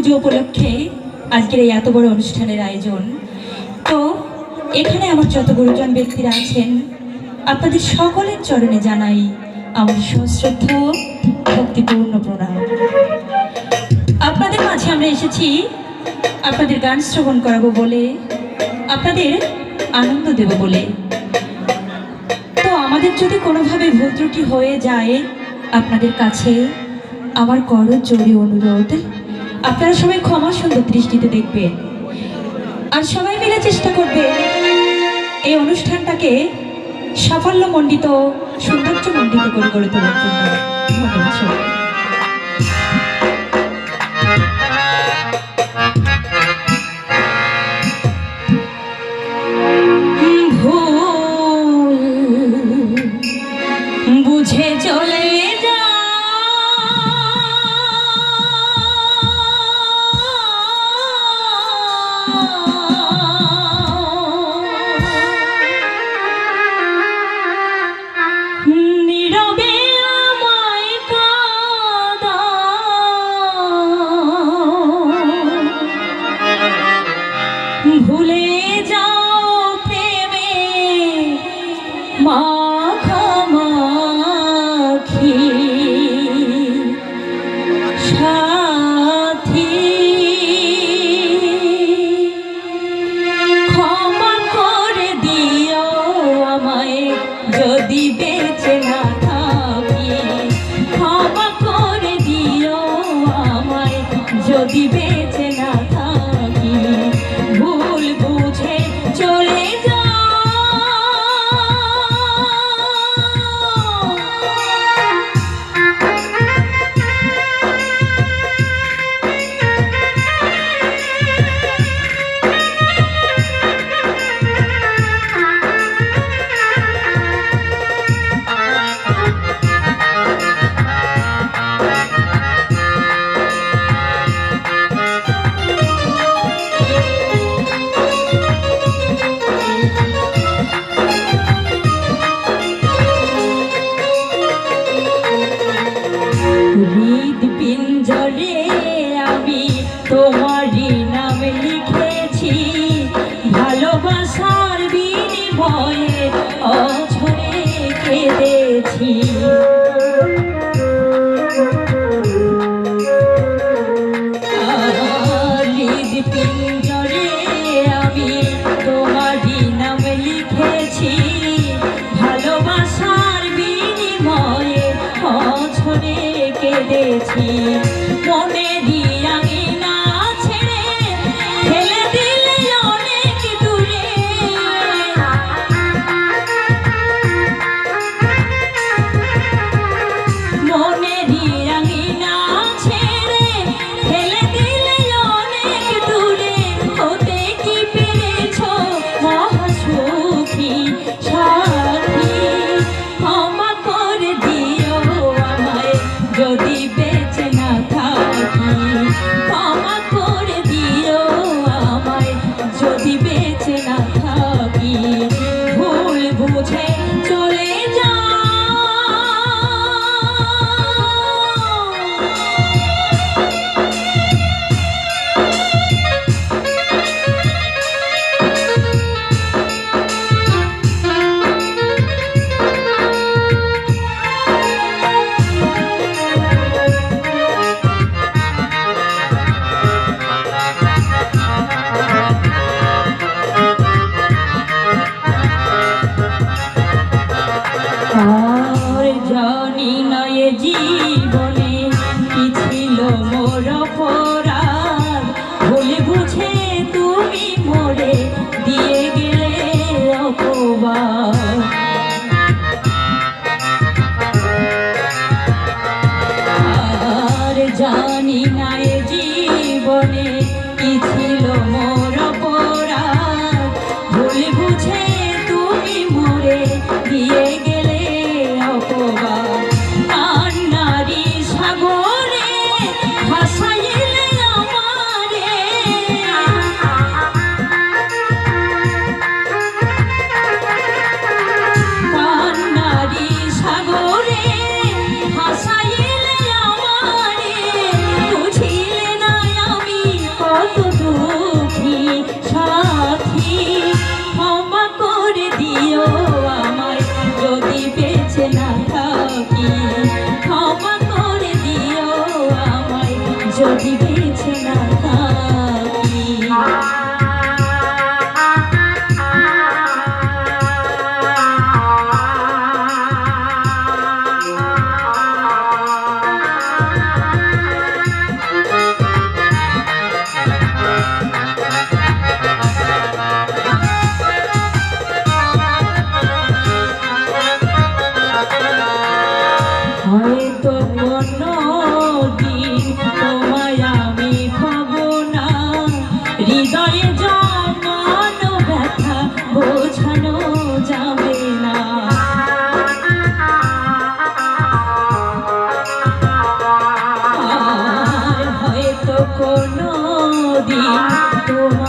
পুজো উপলক্ষে আজকের এই এত বড় অনুষ্ঠানের আয়োজন। তো এখানে আমার যত গুরুজন ব্যক্তিরা আছেন আপনাদের সকলের চরণে জানাই আমার সশ্রদ্ধ ভক্তিপূর্ণ প্রণাম। আপনাদের মাঝে আমরা এসেছি আপনাদের গান শ্রবণ করাবো বলে, আপনাদের আনন্দ দেব বলে। তো আমাদের যদি কোনোভাবে ভুল ত্রুটি হয়ে যায় আপনাদের কাছে আমার করজোড়ে অনুরোধ, আপনারা সবাই ক্ষমা সুন্দর দৃষ্টিতে দেখবেন আর সবাই মিলে চেষ্টা করবেন এই অনুষ্ঠানটাকে সাফল্যমণ্ডিত সৌন্দর্যমণ্ডিত করে গড়ে তোলার জন্য। ধন্যবাদ। বুঝে চলে যা নীরবে আমায় কাঁদা, ভুলে যাও প্রেমে মাখামাখি সাথী। ক্ষমা করে দিও আমায় যদি বেঁচে না থাকি, ক্ষমা করে দিও আমায় যদি বেঁচে না থাকি। ভুল বুঝে চলে যা হৃদপিঞ্জরে আমি তোমারই নাম লিখেছি, ভালোবাসার বিনিময়ে অঝরে কেঁদেছি। হৃদপিঞ্জরে আমি তোমারই নাম লিখেছি, ভালোবাসার বিনিময়ে অঝরে কেঁদেছি। মনেরই আঙিনা ছেড়ে ফেলে দিলে অনেক দূরে, মনেরই আঙিনা ছেড়ে ফেলে দিলে অনেক দূরে। হতে কি পেরেছ মহাসুখী সাথী, ক্ষমা করে দিও আমায় যদি বেঁচে না থাকি, ক্ষমা করে দিও আমায় যদি বেঁচে না থাকি। ভুল বুঝে চলে যা আর জানি না এ জীবনে কি ছিল মোর অপরাধ, ভুল বুঝে তুমি মোরে দিয়ে গেলে অপবাদ। আর জানি না এ জীবনে কি ছিল মোর অপরাধ, ভুল বুঝে তুমি মোরে দিয়ে গেলে হয়তো কোনো দিন তোমায় আমি পাবো না, হৃদয়ে জমানো ব্যথা বোঝানো যাবে না। আর হয়তো কোনো দিন তোমায়